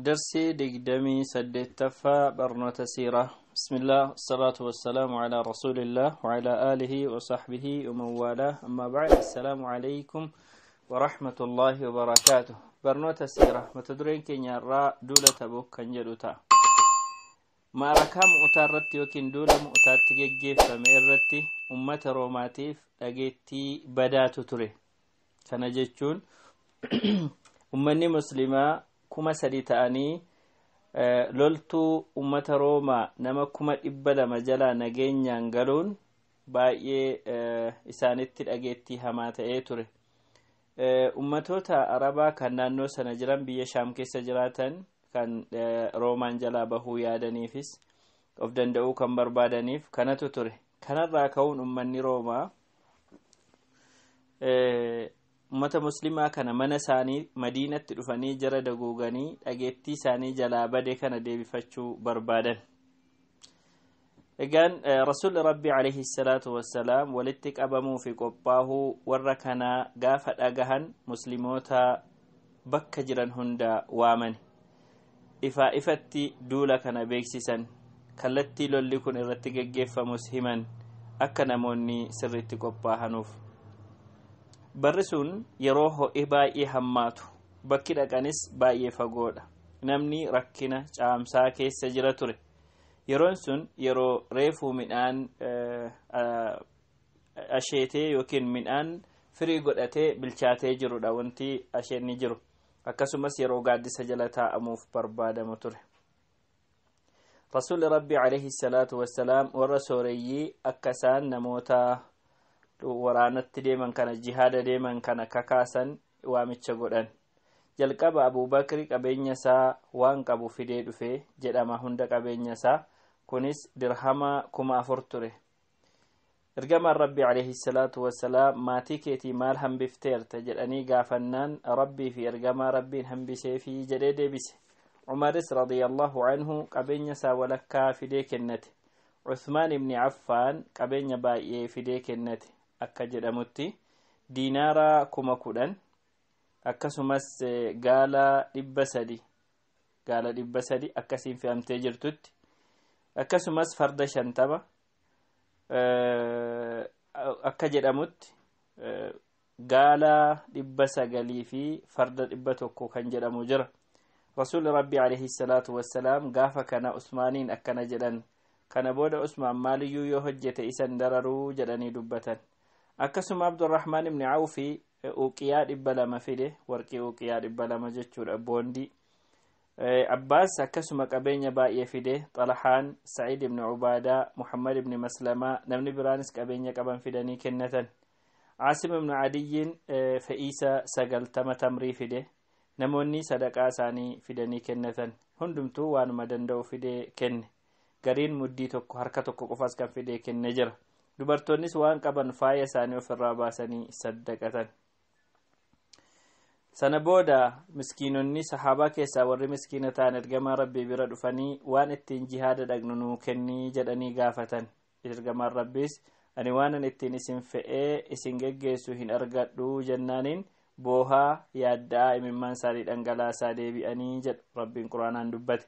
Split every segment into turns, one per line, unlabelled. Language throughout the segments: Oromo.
درسي دقدمي سديتفا برنوت سيرة. بسم الله الصلاة والسلام على رسول الله وعلى آله وصحبه ومن والاه. أما بعد، السلام عليكم ورحمة الله وبركاته. برنوت سيرة متدرين كينيا را دولة تبوك كنجلوتا ما ركام أتارتي وكن دولة مؤتات جيف فميرتي أمة روماتيف أجيتي بدات تري كنجتشون أمني مسلمة kuma sadi ta'anii loltuu ummata Roomaa nama kuma dhibba lama jala nageenyaan galuun baay'ee isaanitti dhageettii hamaa ta'ee ture. Ummatoota Arabaa kan naannoo sana jiran biyya Shaam keessa jiraatan kan Roomaan jalaa bahuu yaadaniifis of danda'uu kan barbaadaniif kanatu ture. Kanarraa ka'uun ummanni Roomaa ummata muslimaa kana mana isaanii Madiinatti dhufanii jara daguuganii dhageettii isaanii jalaa bade kana deebifachuu barbaadan. Egaan Rasuulli Rabbii alayhi salaatu wassalaam walitti qabamuu fi qophaahuu warra kanaa gaafa dhagahan muslimoota bakka jiran hunda waamani. Ifaa ifatti duula kana beeksisan. Kallattii lolli kun irratti geggeeffamus himan akka namoonni sirriitti qophaahanuuf. Barri sun yeroo ho'i baay'ee hammaatu, bakki dhaqanis baay'ee fagoodha. Namni rakkina caamsaa keessa jira ture. Yeroon sun yeroo reefuu midhaan asheetee yookiin midhaan firii godhatee bilchaatee jirudha wanti asheenni jiru. Akkasumas yeroo gaaddisa jala taa'amuuf barbaadamu ture. Rasuulli Rabbii alayhi salaatu wassalaam warra sooreyyii akka isaan namoota waraanatti deeman kana jihaada deeman kana kakaasan waamicha godhan. Jalqaba Abuubakri qabeenya isaa waan qabu fidee dhufe jedhama hunda qabeenya isaa kunis dirhama 4,000 ture. Ergamaan Rabbii alayhi salaatu wassalaam maatii keetii maal hambifteerta jedhanii gaafannaan Rabbii fi ergamaa Rabbiin hambisee fi jedhee deebise. Umaris radiyallahu anhu qabeenya isaa walakkaa fidee kennate. Uthmaan ibn Affaan qabeenya baay'ee fidee kennate. Akka jedhamutti diinaara 10,000 akkasumas gaala 300 akkasiin fe'amtee jirtutti akkasumas farda 50 akka jedhamutti gaala 900 fi farda 100 kan jedhamu jira. Rasuulli Rabbii alayhi salaatu wassalaam gaafa kana Usmaaniin akkana jedhan. Kana booda Usmaan maaliyyuu yoo hojjete isan dararuu jedhanii dubbatan. Akkasuma Abdurrahmaan ibn Awfi uqiyaa 200 fide, warqii uqiyaa 200 jechuudha boondii. Abbaas akkasuma qabeenya baay'ee fide. Xalahaan, Sa'iid ibn Ubaadaa, Muhammad ibn Maslamaa namni biraanis qabeenya qaban fidanii kennatan. Aasim ibn Adiyyin fe'iisa 90 tamrii fide. Namoonni sadaqaa isaanii fidanii kennatan. Hundumtuu waanuma danda'u fidee kenne. Gariin muddii tokko harka tokko qofaas kan fidee kenne jira. Dubartoonnis waan qaban faaya isaanii ofirraa baasanii saddaqatan. Sana booda miskiinonni sahaabaa keessaa warri miskiina ta'an ergamaa Rabbii bira dhufanii waan ittiin jihaada dhaqnu nuu kennii jedhanii gaafatan. Ergamaan Rabbiis ani waanan ittiin isin fe'ee isin geggeessu hin argadhu jennaaniin boohaa yaaddaa imimmaan isaanii dhangalaasaa deebi'anii jedhu Rabbiin Quraanaan dubbate.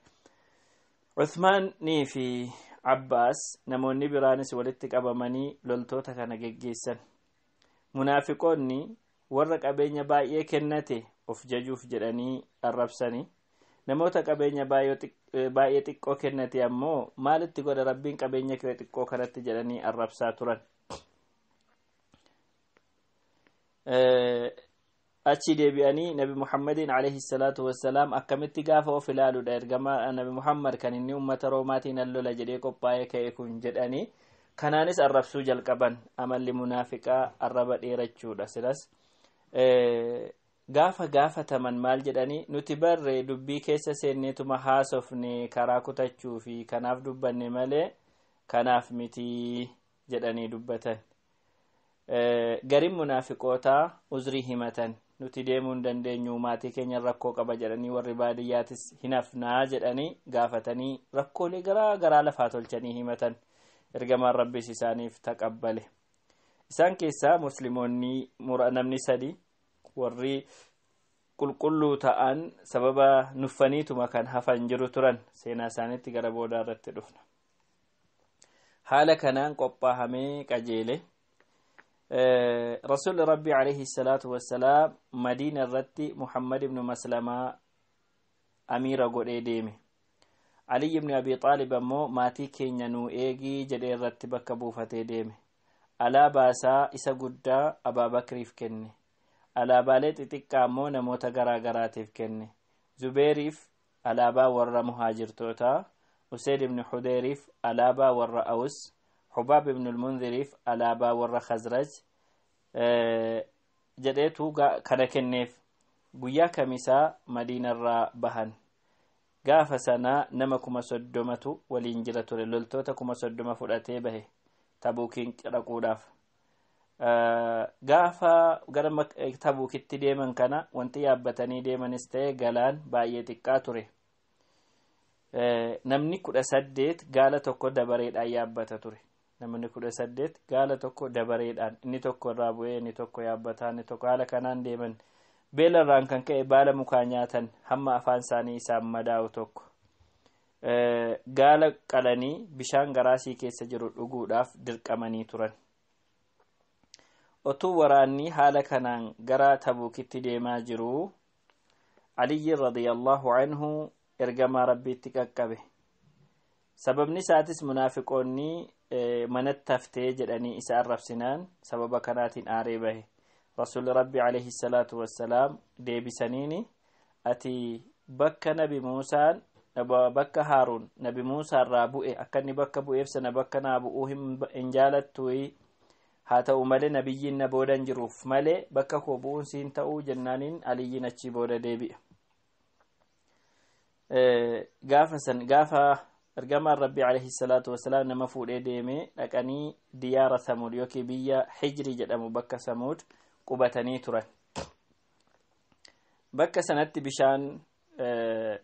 Uthmaanii fi Abbaas namoonni biraanis walitti qabamanii loltoota kana geggeessan. Munaafiqoonni warra qabeenya baay'ee kennate of jajuuf jedhanii arrabsanii namoota qabeenya baay'ee xiqqoo kennate ammoo maalitti godha Rabbiin qabeenya kee xiqqoo kanatti jedhanii arrabsaa turan. Achi deebi'anii Nabi Muhammadin alayhi salaatu wassalaam akkamitti gaafa of ilaaluudha ergamaa Nabi Muhammad kan inni ummata Roomaatiin lola jedhee qophaa'ee ka'e kun jedhanii kanaanis arrabsuu jalqaban. Amalli munaafiqaa arraba dheerachuudha. Silas gaafa gaafataman maal jedhanii nuti barree dubbii keessa seenneetuma haasofne karaa kutachuu fi kanaaf dubbanne malee kanaaf miti jedhanii dubbatan. Gariin munaafiqootaa uzrii himatan. Nuti deemuu hin dandeenyu maatii keenya rakkoo qaba jedhanii warri baadiyyaatis hin hafnaa jedhanii gaafatanii rakkoolee garaa lafaa tolchanii himatan. Ergamaan Rabbiis isaaniif taqabbale. Isaan keessaa muslimoonni namni 3 warri qulqulluu ta'an sababa nuffaniituma kan hafan jiru turan seenaa isaaniitti gara boodaa irratti dhufna. haala kanaan qophaahamee qajeele rasuulli rabbii alayhi salaatu wassalaam madiina irratti muhammad ibnu maslamaa amiira godhee deeme. Ali ibn Abi Xaalib ammoo maatii keenya nuu eegii jedhee irratti bakka buufatee deeme. Alaabaa isaa isa guddaa Abaabakriif kenne. Alaabaalee xixiqqaa ammoo namoota garaa garaatiif kenne. Zubeeriif alaabaa warra muhaajirtootaa, Usayd ibn Hudayriif alaabaa warra Awus, Hubaab ibn al-Munziriif alaabaa warra Khazraj jedheetu kana kenneef. Guyyaa kamisaa Madiinarraa bahan. Gaafa sanaa nama 30,000tu waliin jira ture. Loltoota 30,000 fudhatee bahe Tabuukiin dhaquudhaaf. Gaafa gara Tabuukitti deeman kana wanti yaabbatanii deemanis ta'e galaan baay'ee xiqqaa ture. Namni 18 gaala tokko dabareedhaan yaabbata ture. Namni 18 gaala tokko dabareedhaan inni tokko irraa bu'ee inni tokko yaabbataa inni tokko haala kanaan deeman. Beelarraan kan ka'e baala mukaa nyaatan hamma afaan isaanii isaan madaa'u tokko. Gaala qalanii bishaan garaasii keessa jiru dhuguudhaaf dirqamanii turan. Otuu waraanni haala kanaan gara Tabuukitti deemaa jiru Aliyyi radiyallahu anhu ergamaa rabbiitti qaqqabe. Sababni isaatis munaafiqoonni manatti haftee jedhanii isa arrabsinaan sababa kanaatiin aaree bahe. Rasuulli rabbi alayhi salaatu wassalaam deebisaniini ati bakka nabi Muusaan bakka Haaruun nabi Muusaa irraa bu'e akka inni bakka bu'eef sana bakka naa bu'uu hin jaalattu haa ta'u malee nabiyyiin na boodan jiruuf malee bakka koo bu'uun siin ta'uu jennaaniin Aliyyiin achii booda deebi'e. Gaafa ergamaan rabbi alayhi salaatu wassalaam nama fuudhee deemee dhaqanii diyaara Samuud yookiin biyya Hijri jedhamu bakka Samuud qubatanii turan. Bakka sanatti bishaan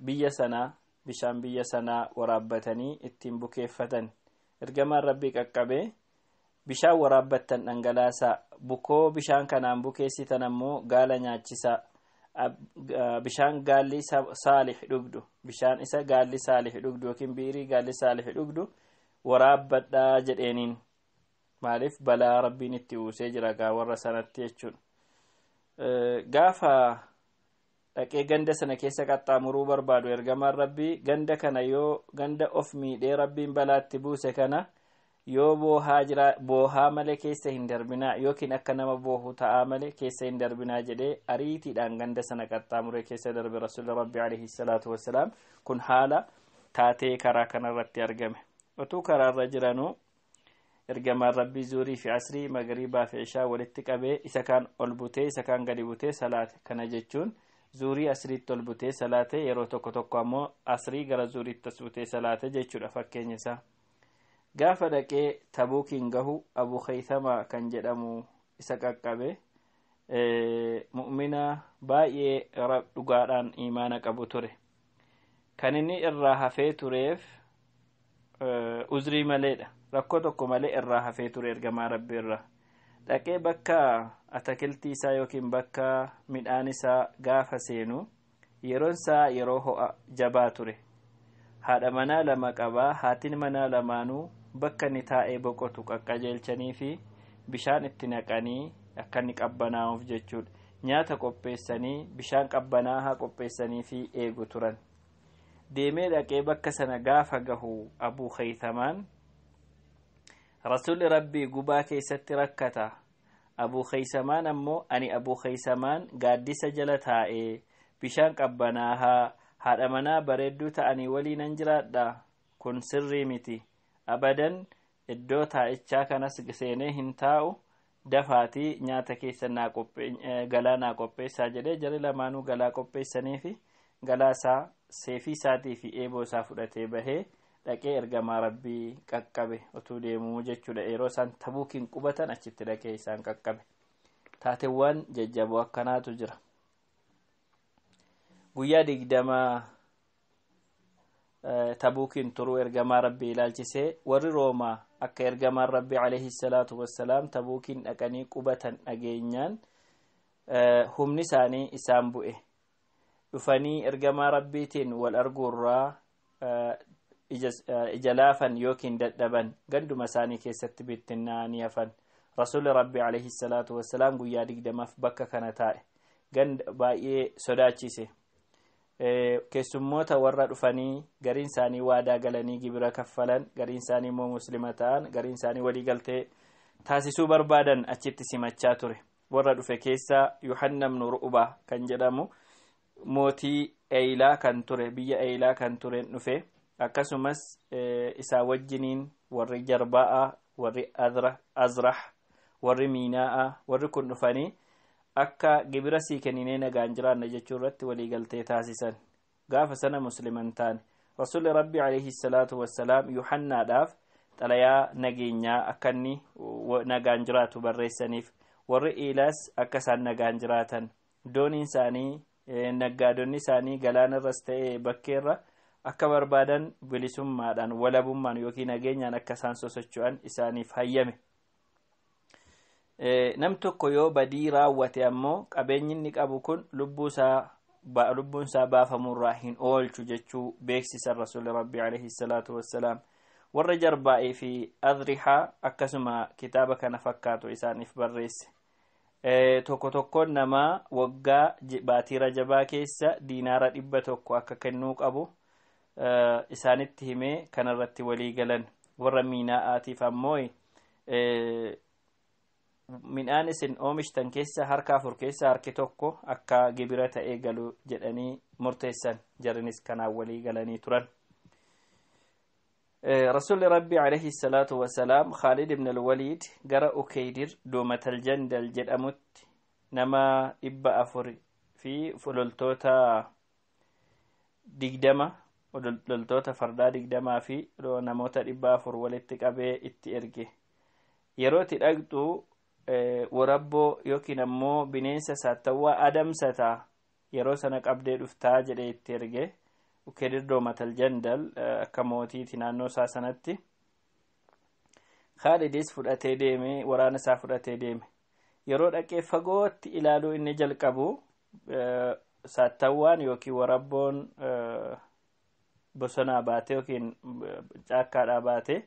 biyya sanaa waraabbatanii ittiin bukeeffatan. Ergamaan rabbii qaqqabee bishaan waraabbattan dhangalaasaa bukoo bishaan kanaan bukeessitan ammoo gaala nyaachisaa. Bishaan gaalli Saalih dhugdu bishaan isa gaalli Saalih dhugdu yookiin biirii gaalli Saalih dhugdu waraabbadhaa jedheeniin. Maaliif balaa rabbiin itti uusee jira gaa warra sanatti jechuudha. Gaafa dhaqee ganda sana keessa qaxxaamuruu barbaadu ergamaan rabbii ganda kana yoo ganda of miidhee rabbiin balaatti buuse kana yoo boohaa malee keessa hin darbinaa yookiin akka nama boohu ta'aa malee keessa hin darbinaa jedhee ariitiidhaan ganda sana qaxxaamuree keessa darbe rasuulli rabbi alayhi salaatu wassalaam. Kun haala taatee karaa kanarratti argame. Otuu karaarra jiranuu ergamaan rabbii zuurii fi asrii magriibaa fi ishaa walitti qabee isa kaan ol butee isa kaan gadi butee salaate. Kana jechuun zuurii asriitti ol butee salaate yeroo tokko tokko ammoo asrii gara zuuriitti as butee salaate jechuudha fakkeenya isaa. Gaafa dhaqee Tabuukiin gahu Abu Khaythamaa kan jedhamu isa qaqqabe mu'mina baay'ee dhugaadhaan imaana qabu ture. Kan inni irraa hafee tureef uzrii maleedha. Rakkoo tokko malee irraa hafee ture ergamaa rabbii irraa. Dhaqee bakka atakiltii isaa yookiin bakka midhaan isaa gaafa seenu yeroon isaa yeroo ho'a jabaa ture. Haadha manaa lama qabaa. Haatiin manaa lamaanuu bakka inni taa'ee boqotu qaqqajeelchanii fi bishaan itti naqanii akka inni qabbanaa'uuf jechuudha. Nyaata qopheessanii bishaan qabbanaa'aa qopheessanii fi eegu turan. Deemee dhaqee bakka sana gaafa gahu Abu Khaythamaan rasuulli rabbii gubaa keessatti rakkata. Abu Khaythamaan ammoo ani Abu Khaythamaan gaaddisa jala taa'ee bishaan qabbanaa'aa haadha manaa bareedduu ta'anii waliinan jiraadha. Kun sirrii miti. Abadan iddoo taa'ichaa kanas seenee hin taa'u. Dafaatii nyaata keessa galaa naa qopheessaa jedhee jarri lamaanuu galaa qopheessanii fi galaa isaa seefii isaatii fi eeboo isaa fudhatee bahee dhaqee ergamaa rabbii qaqqabe otuu deemuu jechuudha. Yeroo isaan Tabuukiin qubatan achitti dhaqee isaan qaqqabe. Taateewwan jajjaboo akkanaatu jira. Guyyaa 20 Tabuukiin turuu ergamaa rabbii ilaalchisee warri Roomaa akka ergamaan rabbii alayhi salaatu wassalaam Tabuukiin dhaqanii qubatan dhageenyaan humni isaanii isaan bu'e. dhufanii ergamaa rabbiitiin wal arguurraa ijalaafan yookiin dadhaban ganduma isaanii keessatti bittinnaanii hafan. Rasuulli Rabbii alayhi salaatu wassalaam guyyaa 20 bakka kana taa'e. Ganda baay'ee sodaachise. Keessummoota warra dhufanii gariin isaanii waadaa galanii gibira kaffalan, gariin isaanii immoo muslima ta'an, gariin isaanii waliigaltee taasisuu barbaadan achitti simachaa ture. Warra dhufe keessa Yuhanna ibn Ru'ba kan jedhamu mootii Eilaa kan ture, biyya Eilaa kan ture dhufe. Akkasumas isaa wajjiniin warri Jarbaa'a, warri Azrah, warri Miinaa'a, warri kun dhufanii akka gibira sii kenninee nagaan jiraanna jechuu irratti waliigaltee taasisan. Gaafa sana musliman taane. Rasuulli Rabbi alayhi salaatu wassalaam Yuhannaadhaaf xalayaa nageenyaa akka inni nagaan jiraatu barreessaniif, warri Eilaas akka isaan nagaan jiraatan, dooniin isaanii naggaadonni isaanii galaanarras ta'ee bakkeerra akka barbaadan bilisummaadhaan walabummaan yookiin nageenyaan akka isaan sosocho'an isaaniif hayyame. Nam tokko yoo badii raawwate ammoo qabeenyi inni qabu kun lubbuun isaa baafamurraa hin oolchu jechuu beeksisan Rasuulli Rabbi alayhi salaatu wassalaam. Warra Jarbaa'ee fi Azrihaa akkasuma kitaaba kana fakkaatu isaaniif barreesse. Tokko tokkoon namaa waggaa baatii Rajabaa keessa diinaara 100 akka kennuu qabu isaanitti himee kanarratti walii galan. Warra Miinaa'aatiif ammoo midhaan isin oomishtan keessa harka 4 keessa harki tokko akka gibira ta'ee galu jedhanii murteessan. Jarinis kanaan walii galanii turan. Rasuulli Rabbi alayhi salaatu wassalaam Khaalid ibn al-Waliid gara Ukeydir Doomatal Jandal jedhamutti nama 400 fi loltoota 20 loltoota fardaa 20 fi namoota 400 walitti qabee itti erge. Yeroo itti dhaqxu warabboo yookiin ammoo bineensa saattawwaa adamsataa yeroo sana qabdee dhuftaa jedhee itti erge. Ukeydir Doomatal Jandal akka mootiiti naannoo isaa sanatti. Khaalidis fudhatee deeme, waraana isaa fudhatee deeme. Yeroo dhaqee fagootti ilaaluu inni jalqabu saattawwaan yookiin warabboon bosonaa baatee yookiin caakkaadhaa baatee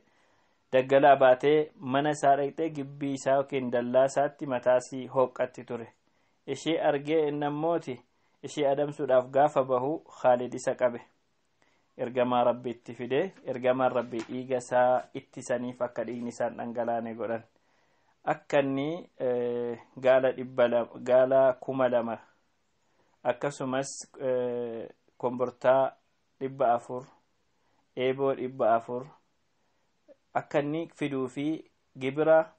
daggalaa baatee mana isaa dhaqxee gibbii isaa yookiin dallaa isaatti mataasii hooqqatti ture. Ishee argee innammooti ishee adamsuudhaaf gaafa bahu Khaalid isa qabe. Ergamaa Rabbi itti fide, ergamaan Rabbi dhiiga isaa ittisaniif akka dhiigni isaan dhangalaane godhan. Akka inni gaala 2,000 akkasumas kombortaa 400 eeboo 400 akka inni fiduu fi gibira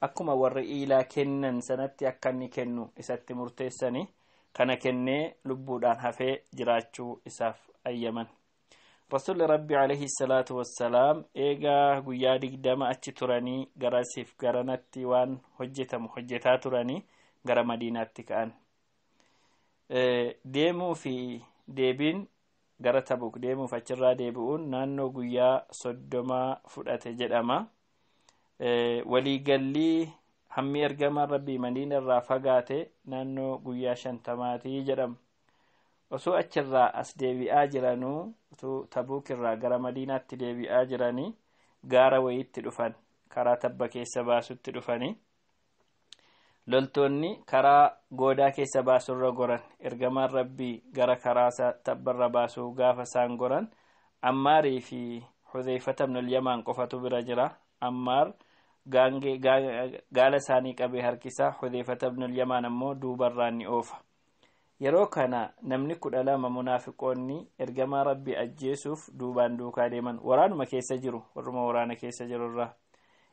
akkuma warri Iilaa kennan sanatti akka inni kennu isatti murteessanii kana kennee lubbuudhaan hafee jiraachuu isaaf ayyaman. Rasuulli Rabbi alayhi salaatu wassalaam eegaa guyyaa 20 achi turanii garasiif garanatti waan hojjetamu hojjetaa turanii gara Madiinaatti ka'an. Deemuu fi deebiin gara Tabuk deemuuf achirraa deebi'uun naannoo guyyaa 30 fudhate jedhama. Waliigallii hammi ergamaan Rabbii Madiina irraa fagaate naannoo guyyaa 50 jedhama. Osoo achirraa as deebi'aa jiranuu Tabuk irraa gara Madiinaatti deebi'aa jiranii gaara wayiitti dhufan, karaa tabba keessa baasutti dhufanii loltoonni karaa goodaa keessa baasurra goran. Ergamaan Rabbii gara karaa tabbarra baasuu gaafa isaan goran Ammaarii fi Hudhayfata ibn al-Yamaan qofatu bira jira. Ammaar gaala isaanii qabee harkisaa, Hudhayfata ibn al-Yamaan ammoo duubarraan ni oofa. Yeroo kana namni 12 munaafiqoonni ergamaa Rabbii ajjeesuuf duubaan duukaa deeman. Waraanuma keessa jiru, warruma waraana keessa jirurraa.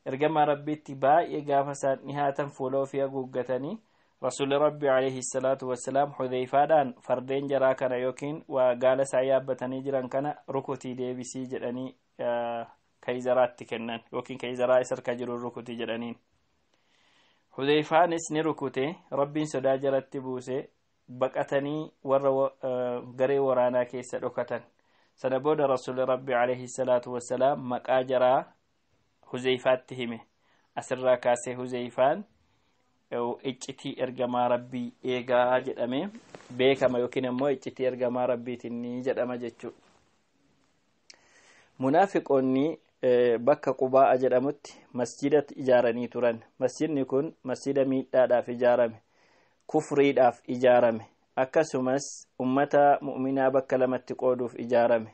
Ergamaa Rabbiitti baay'ee gaafa isaan dhihaatan fuula ofii haguuggatanii Rasuulli Rabbii alayhi salaatu wassalaam Hudhayfaadhaan fardeen jaraa kana yookiin waa gaala isaa yaabbatanii jiran kana rukutii deebisii jedhanii Kayzaraatti kennan yookiin Kayzaraa isa harka jiru rukutii jedhaniin. Hudhayfaanis ni rukute, Rabbiin sodaa jalatti buuse. Baqatanii warra garee waraanaa keessa dhokatan. Sana booda Rasuulli Rabbi alayhi salaatu wassalaam maqaa jaraa Huzayfaatti hime. Asirraa kaasee Huzayfaan iccitii ergamaa rabbii eegaa jedhame beekama yookiin immoo iccitii ergamaa rabbiitiin ni jedhama jechuudha. Munaafiqoonni bakka Qubaa jedhamutti masjida ijaaranii turan. Masjidni kun masjida miidhaadhaaf ijaarame, kufriidhaaf ijaarame, akkasumas ummata mu'minaa bakka lamatti qooduuf ijaarame.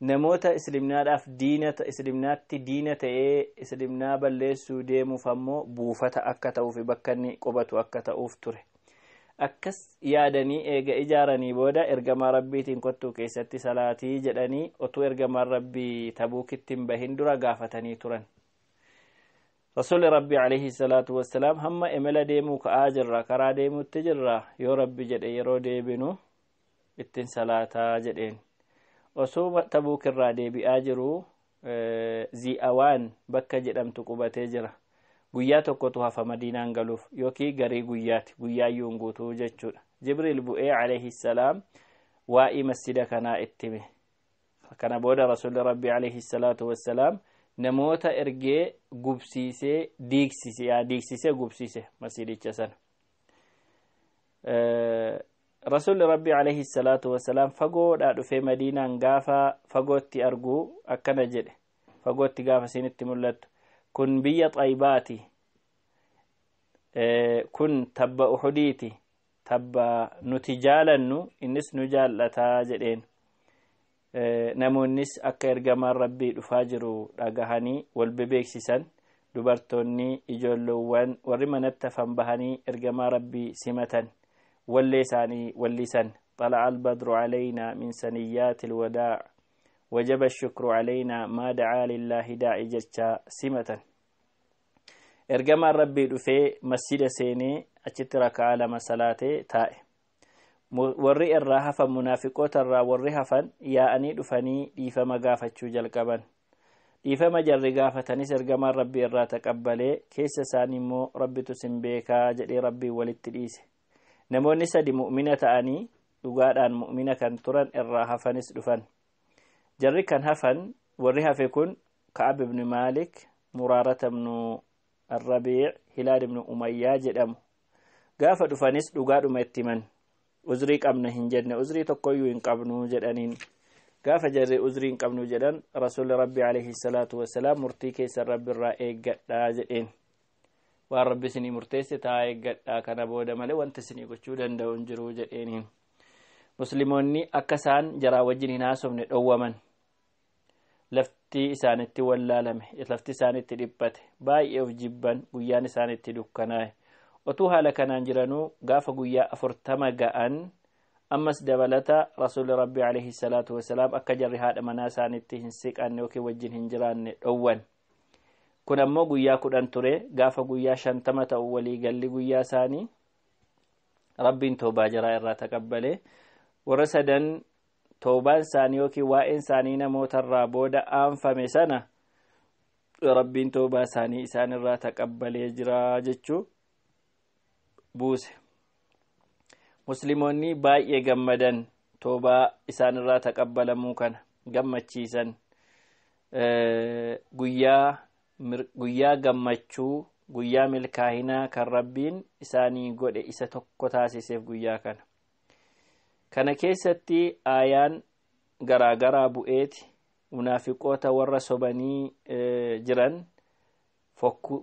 Namoota islimnaatti diina ta'ee islimnaa balleessuu deemuuf ammoo buufata akka ta'uuf bakka inni qubatu akka ta'uuf ture. Akkas yaadanii eega ijaaranii booda ergamaa rabbiitiin kottuu keessatti salaatii jedhanii otuu ergamaan rabbii Tabuukitti hin bahin dura gaafatanii turan. Rasuulli rabbii alayhi salaatu wassalaam hamma imala deemuu ka'aa jirra, karaa deemuutti jirra, yoo rabbi jedhe yeroo deebinu ittiin salaataa jedheen. Osoo Tabuuk irraa deebi'aa jiru Zi'awaan bakka jedhamtu qubatee jira. Guyyaa tokkotu hafa Madiinaan galuuf yookiin garii guyyaati, guyyaayyuun guutuu jechuudha. Jibriil bu'ee alayhi salaam waa'ee masjida kanaa itti hime. Kana booda Rasuulli rabbii alayhi salaatu wassalaam namoota ergee gubsiisee diigsisee gubsiise masjidicha sana. Rasuulli rabbii alayhi salaatu wassalaam fagoodhaa dhufee Madiinaan gaafa fagootti arguu akkana jedhe. Fagootti gaafa isinitti mul'attu kun biyya Xaybaati, kun tabba Uhudiiti, tabba nuti jaalannu innis nu jaallataa jedheen. Namoonnis akka ergamaan rabbii dhufaa jiru dhagahanii wal bebeeksisan. Dubartoonni, ijoolleewwan warri manatti hafan bahanii ergamaa rabbii simatan. wallee isaanii wallisan. طلع البدر علينا من سنيات الوداع وجب الشكر علينا ما دعا لله داعي جتشا سمة. ergamaan rabbii dhufee masjida seenee achitti rakaa lama salaatee taa'e. Warri irraa hafan munaafiqoota irraa warri hafan yaa'anii dhufanii dhiifama gaafachuu jalqaban. Dhiifama jarri gaafatanis ergamaan rabbii irraa taqabbalee keessa isaanii immoo rabbitu sin beekaa jedhee rabbii walitti dhiise. Namoonni sadi mu'mina ta'anii dhugaadhaan mu'mina kan turan irraa hafanis dhufan. Jarri kan hafan warri hafe kun Ka'ab ibn Maalik, Muraarata ibn Arrabii', Hilaal ibn Umayyaa jedhamu. Gaafa dhufanis dhugaadhuma itti himan. Uzrii qabna hin jenne, uzrii tokkoyyuu hin qabnu jedhaniin. Gaafa jarri uzrii hin qabnu jedhan Rasuulli Rabbi alayhi salaatu wassalaam murtii keessa Rabbi irraa eeggadhaa jedheen. Waan Rabbi isinii murteesse taa eeggadhaa, kana booda malee wanti isinii gochuu danda'u hin jiru jedheeniin. Musliimoonni akka isaan jaraa wajjin hin haasofne dhowwaman. Lafti isaanitti wallaalame, lafti isaanitti dhiphate, baay'ee of jibban, guyyaan isaanitti dukkanaa'e. Otuu haala kanaan jiranuu gaafa guyyaa 40 ga'an ammas dabalata Rasuulli Rabbi alayhi salaatu wassalaam akka jarri haadha manaa isaanitti hin siqanne yookiin wajjin hin jiraanne dhowwan. Kun ammoo guyyaa 10 ture. Gaafa guyyaa 50 ta'u waliigalli guyyaa isaanii Rabbiin toobaa jaraa irraa taqabbalee warra sadan toobaan isaanii yookiin waa'een isaanii namoota irraa booda aanfame sana Rabbiin toobaa isaanii isaan irraa taqabbalee jira jechuu buuse. Musliimoonni baay'ee gammadan toobaa isaan irraa taqabbalamuu kana gammachiisan. Guyyaa gammachuu, guyyaa milkaahinaa kan Rabbiin isaanii godhe isa tokko taasiseef guyyaa kana. Kana keessatti aayaan garaagaraa bu'eeti munaafiqoota warra sobanii jiran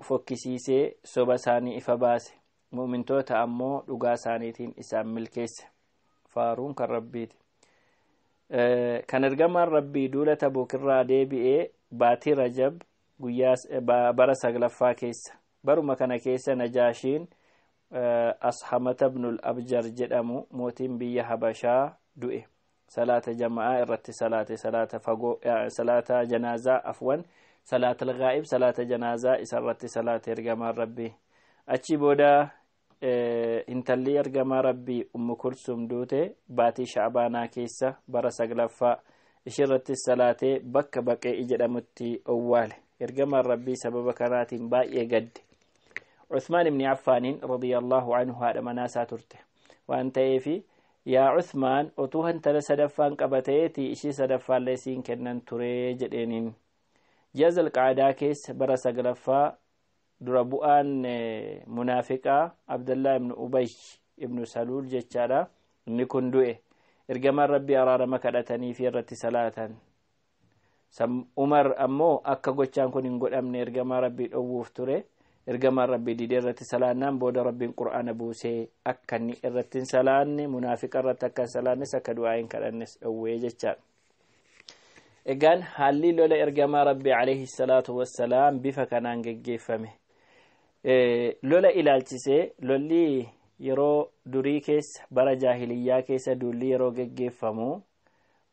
fokkisiisee soba isaanii ifa baase. Mu'mintoota ammoo dhugaa isaaniitiin isaan milkeesse. Faaruun kan Rabbiiti. Kan ergamaan Rabbii duula Tabuuk irraa deebi'ee baatii Rajab bara 9ffaa keessa. Baruma kana keessa Najaashiin Ashamata ibnul Abjar jedhamu mootiin biyya Habashaa du'e. Salaata jama'aa irratti salaate, salaata janaazaa afwan, salaata al-ghaa'ib, salaata janaazaa isa irratti salaate ergamaan Rabbii. Achi booda intalli ergamaa Rabbii Ummu Kulsum duute baatii Sha'baanaa keessa bara 9ffaa ishirratti salaatee bakka Baqee jedhamutti owwaale. Ergamaan Rabbii sababa kanaatiin baay'ee gadde. Uthmaan ibn Affaanin radiyallahu anhu haadha manaasaa turte waan ta'eefi yaa Uthmaan otuu hantala sadaffaan qabateeti ishii sadaffaallee siin kennan ture jedheeniin. Ji'a Zulqaadaa keessa bara 9ffaa dura bu'aan munaafiqaa Abdullah ibn Ubay ibn Salul jechaadha. inni kun du'e ergamaan rabbii araarama kadhatanii fi irratti salaatan. Umar ammoo akka gochaan kun hin godhamne ergamaa rabbii dhowwuuf ture. ergamaan rabbii didee irratti salaannaan booda rabbiin qur'aana buusee akka inni irratti hin salaanne munaafiqa irratti akka hin salaannes akka du'aa hin kadhannes dhowwee jechaadha. egaan haalli lola ergamaa rabbii alayhi salaatu wassalaam bifa kanaan geggeeffame. lola ilaalchisee lolli yeroo durii keessa bara jaahiliyyaa keessa duulli yeroo geggeeffamu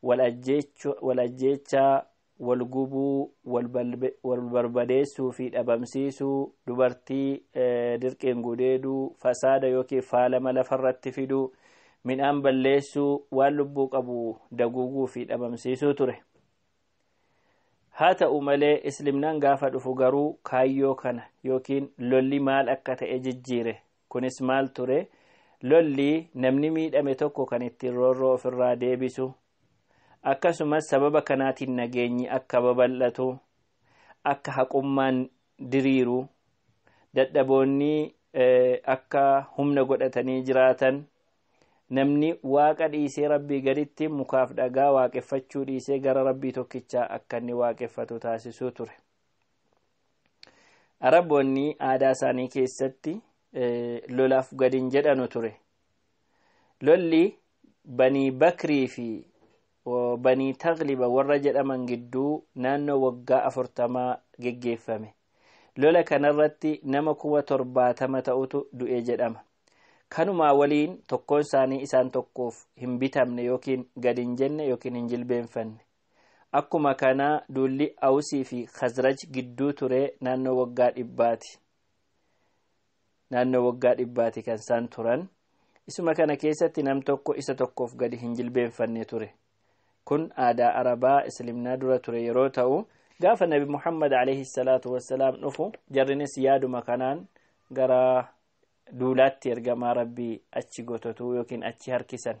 wal ajjeechaa wal gubuu wal barbadeessuu fi dhabamsiisuu dubartii dirqiin gudeeduu fasaada yookiin faalama lafarratti fiduu midhaan balleessuu waan lubbuu qabu daguuguu fi dhabamsiisuu ture. haa ta'u malee islimnaan gaafa dhufu garuu kaayyoo kana yookiin lolli maal akka ta'e jijjiire. kunis maal ture? lolli namni miidhame tokko kan ittiin roorroo ofirraa deebisu, akkasumas sababa kanaatiin nageenyi akka babal'atu, akka haqummaan diriiru, dadhaboonni akka humna godhatanii jiraatan, namni waaqa dhiisee rabbii gaditti mukaaf dhagaa waaqeffachuu dhiisee gara rabbii tokkichaa akka inni waaqeffatu taasisuu ture. Araboonni aadaa isaanii keessatti lolaaf gadin jedhanu ture. lolli banii bakrii fi banii tagliba warra jedhaman gidduu naannoo waggaa 40 geggeeffame. lola kanarratti nama 70,000 ta'utu du'e jedhama. kanumaa waliin tokkoon isaanii isaan tokkoof hin bitamne yookiin gadin jenne yookiin hin jilbeenfanne. akkuma kana duulli Awsii fi Khazraj gidduu ture naannoo waggaa 100 kan isaan turan. isuma kana keessatti nam tokko isa tokkoof gadi hin jilbeenfanne ture. kun aadaa arabaa islimnaa dura ture yeroo ta'u gaafa nabi Muhammad alayhi salaatu wassalaam dhufu jarrinis yaaduma kanaan gara duulaatti ergamaa rabbii achi gotatu yookiin achi harkisan.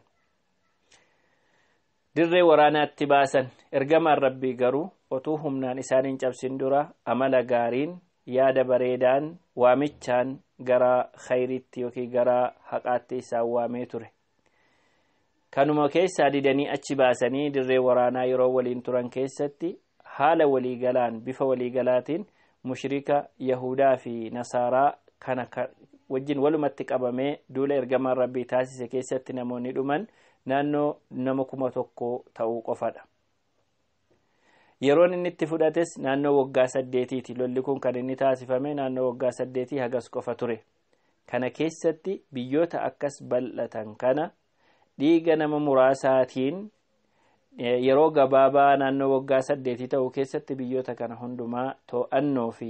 dirree waraanaatti baasan. ergamaan rabbii garuu otuu humnaan isaan hin cabsin dura amala gaariin yaada bareedaan waamichaan gara khayriitti yookiin gara haqaatti isaan waamee ture. kanuma keessaa didanii achi baasanii dirree waraanaa yeroo waliin turan keessatti haala waliigalaan bifa waliigalaatiin mushrika yahudaa fi nasaaraa kana wajjin walumatti qabamee duula ergamaan rabbii taasise keessatti namoonni dhuman naannoo nama 1,000 ta'uu qofadha. yeroon inni itti fudhates naannoo waggaa 8ti. lolli kun kan inni taasifame naannoo waggaa 8 hagas qofa ture. kana keessatti biyyoota akkas bal'atan kana dhiiga nama muraasaatiin yeroo gabaabaa naannoo waggaa 8 ta'uu keessatti biyyoota kana hundumaa to'annoo fi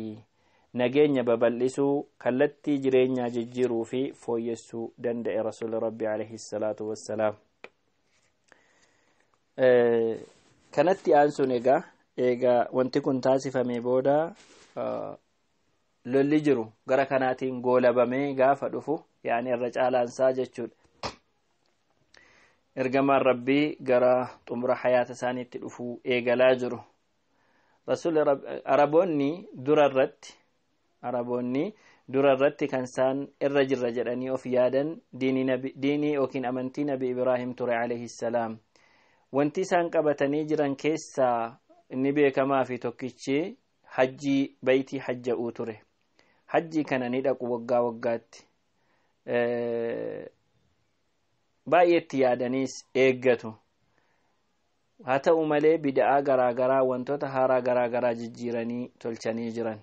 nageenya babal'isuu kallattii jireenyaa jijjiiruu fi fooyyessuu danda'e rasuulli rabbii alayhi salaatu wassalaam. kanatti aansuun egaa wanti kun taasifame booda lolli jiru gara kanaatiin goolabamee gaafa dhufu yaani irra caalaansaa jechuudha. ergamaan rabbii gara xumura hayaata isaaniitti dhufuu eegalaa jiru. Araboonni durarratti kan isaan irra jirra jedhanii of yaadan diinii yookiin amantii nabi Ibraahim ture alayhi salaam. wanti isaan qabatanii jiran keessaa inni beekamaa fi tokkichi hajjii baytii hajja'uu ture. hajjii kana ni dhaqu waggaa waggaatti. baay'eetti yaadaniis eeggatu. haa ta'u malee bid'aa garaagaraa wantoota haaraa garaagaraa jijjiiranii tolchanii jiran.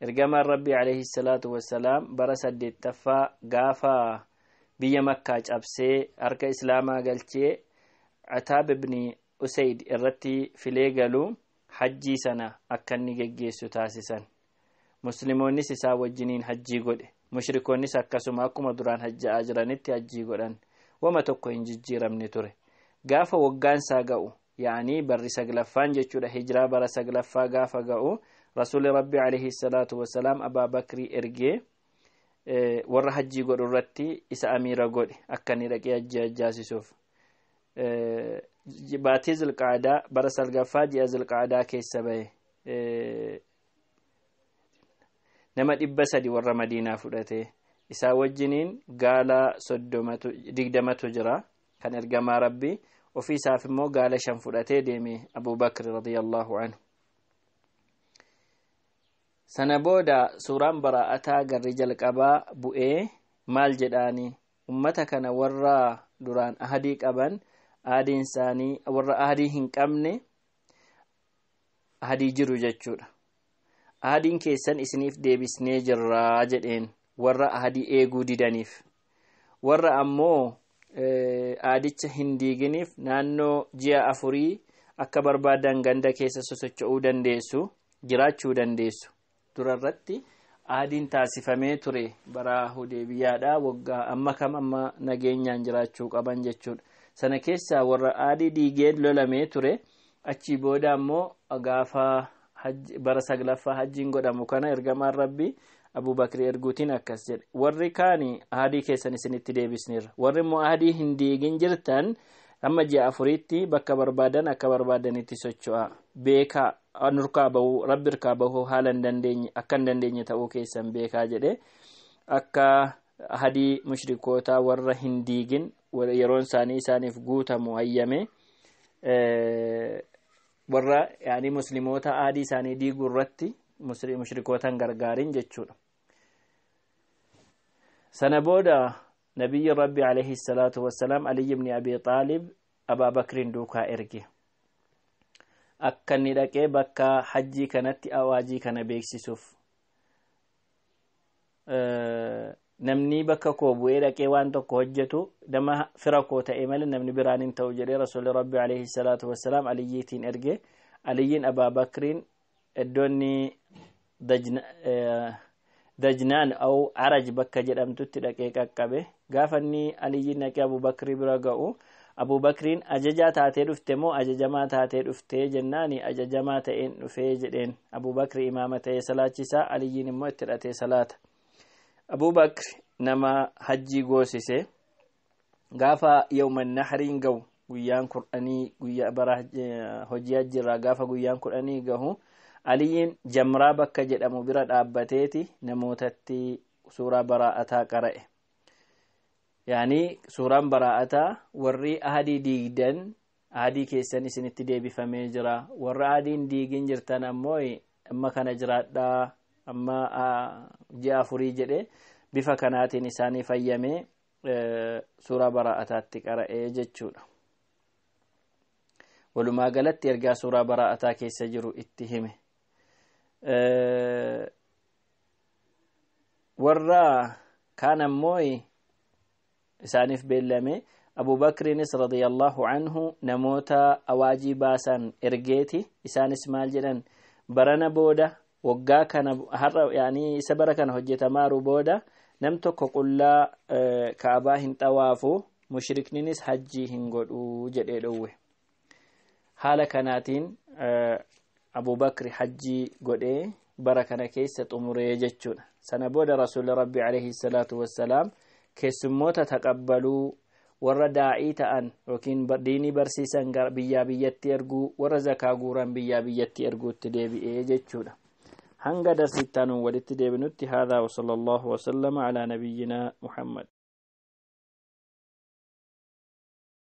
ergamaan rabbii alayhi salaatu wassalaam bara 8ffaa gaafa biyya makkaa cabsee harka islaamaa galchee Ataab ibn Usayd irratti filee galu hajjii sana akka inni geggeessu taasisan. musliimoonnis isaa wajjiniin hajjii godhe. mushrikoonnis akkasuma akkuma duraan hajja'aa jiranitti hajjii godhan. wama tokko hin jijjiiramne ture. gaafa waggaansaa ga'u yaani barri 9ffaan jechuudha, hijiraa bara 9ffaa gaafa ga'u rasuulli rabbii alayhi salaatu wassalaam Abaa Bakrii ergee warra hajjii godhu irratti isa amiira godhe akka inni dhaqee hajjii hajjaasisuuf. baatii Zulqaadaa bara 9ffaa ji'a Zulqaadaa keessa bahe. nama 300 warra Madiinaa fudhate. Isaa wajjiniin gaala 20tu jira kan ergamaa rabbii. Ofii isaaf immoo gaala 5 fudhatee deeme Abu Bakr radiyallahu anhu. Sana booda suuraan baraa'ataa garri jalqabaa bu'ee maal jedhaani ummata kana warra duraan ahadii qaban ahadiin isaanii warra ahadii hin qabne ahadii jiru jechuudha. Ahadiin keessan isiniif deebisnee jirraa jedheen warra ahadii eeguu didaniif. Warra ammoo aadicha hin diiginiif naannoo ji'a 4 akka barbaadan ganda keessa sosocho'uu dandeessu, jiraachuu dandeessu. Durarratti aadiin taasifamee ture bara Hudaybiyaadhaa waggaa amma nageenyaan jiraachuu qaban jechuudha. Sana keessa warra aadii diigee lolamee ture achi booda ammoo gaafa bara 9ffaa hajjiin godhamu kana ergamaan rabbii Abu Bakr erguutiin akkas jedhe warri kaani aadii keessan isinitti deebisneerra warri immoo aadii hin diigin jirtan amma ji'a 4tti bakka barbaadan akka barbaadanitti socho'a beekaa nurkaa bahu rabbi irkaa bahu haala akka hin dandeenye ta'uu keessan beekaa jedhe akka ahadii mushrikootaa warra hin diigin yeroon isaanii isaaniif guutamu hayyame warra yaani muslimoota aadii isaanii diiguu irratti mushrikootan gargaarin jechuudha. Sana booda nabiyyi rabbi alayhi salatu wassalam Ali ibn Abi Talib Abu Bakrin duukaa erge akka inni dhaqee bakka hajjii kanatti awaajii kana beeksisuuf. Namni bakka koo bu'ee dhaqee waan tokko hojjetu nama fira koo ta'e malee namni biraan hin ta'u jedhee rasuulli rabbi alayhi salatu wassalam Aliyyiitiin erge. Aliyyiin Abu Bakrin iddoonni Dajnaan au Araj bakka jedhamtutti dhaqee qaqqabe. Gaafa inni Aliyyiin dhaqee Abu Bakri bira ga'u Abu Bakrin ajajaa taatee dhufte moo ajajamaa taatee dhufte jennaani ajajamaa ta'een dhufee jedheen. Abu Bakri imaama ta'ee salaachisaa Aliyyiin immoo itti hidhatee salaata. Abu Bakr nama hajjii goosise gaafa yawman nahriin ga'u guyyaan 10 guyyaa bara hojii hajjiirraa gaafa guyyaan 10 gahu Aliyyiin jamraa bakka jedhamu bira dhaabbateeti namootatti suuraa baraa'ataa qara'e. Yaani suuraan baraa'ataa warri ahadii diigdan ahadii keessan isinitti deebifamee jira warra ahadiin diigin jirtan ammoo amma kana jiraadhaa amma ji'a 4 jedhe bifa kanaatiin isaanii fayyamee suuraa baraa'ataatti qara'ee jechuudha. Walumaa galatti ergaa suuraa baraa'ataa keessa jiru itti hime. Warra kaan ammoo isaaniif beellame Abu Bakrinis radiyallahu anhu namoota awaajii baasan ergeeti isaanis maal jedhan barana booda waggaa kana har'a yaani isa bara kana hojjetamaaru booda nam tokko qullaa Kaabaa hin xawaafu mushrikninis hajjii hin godhu jedhee dhowwe. Haala kanaatiin Abu Bakr hajjii godhee bara kana keessa xumuree jechuudha. Sana booda rasuulli rabbi alayhi salatu wassalam keessummoota taqabbaluu warra daa'ii ta'an yookiin diinii barsiisan biyyaa biyyatti erguu warra zakaa guuran biyyaa biyyatti erguutti deebi'ee jechuudha. hanga darsittaanu walitti deebinutti haadaa wa sallallahu wa sallama ala nabiyyina Muhammad.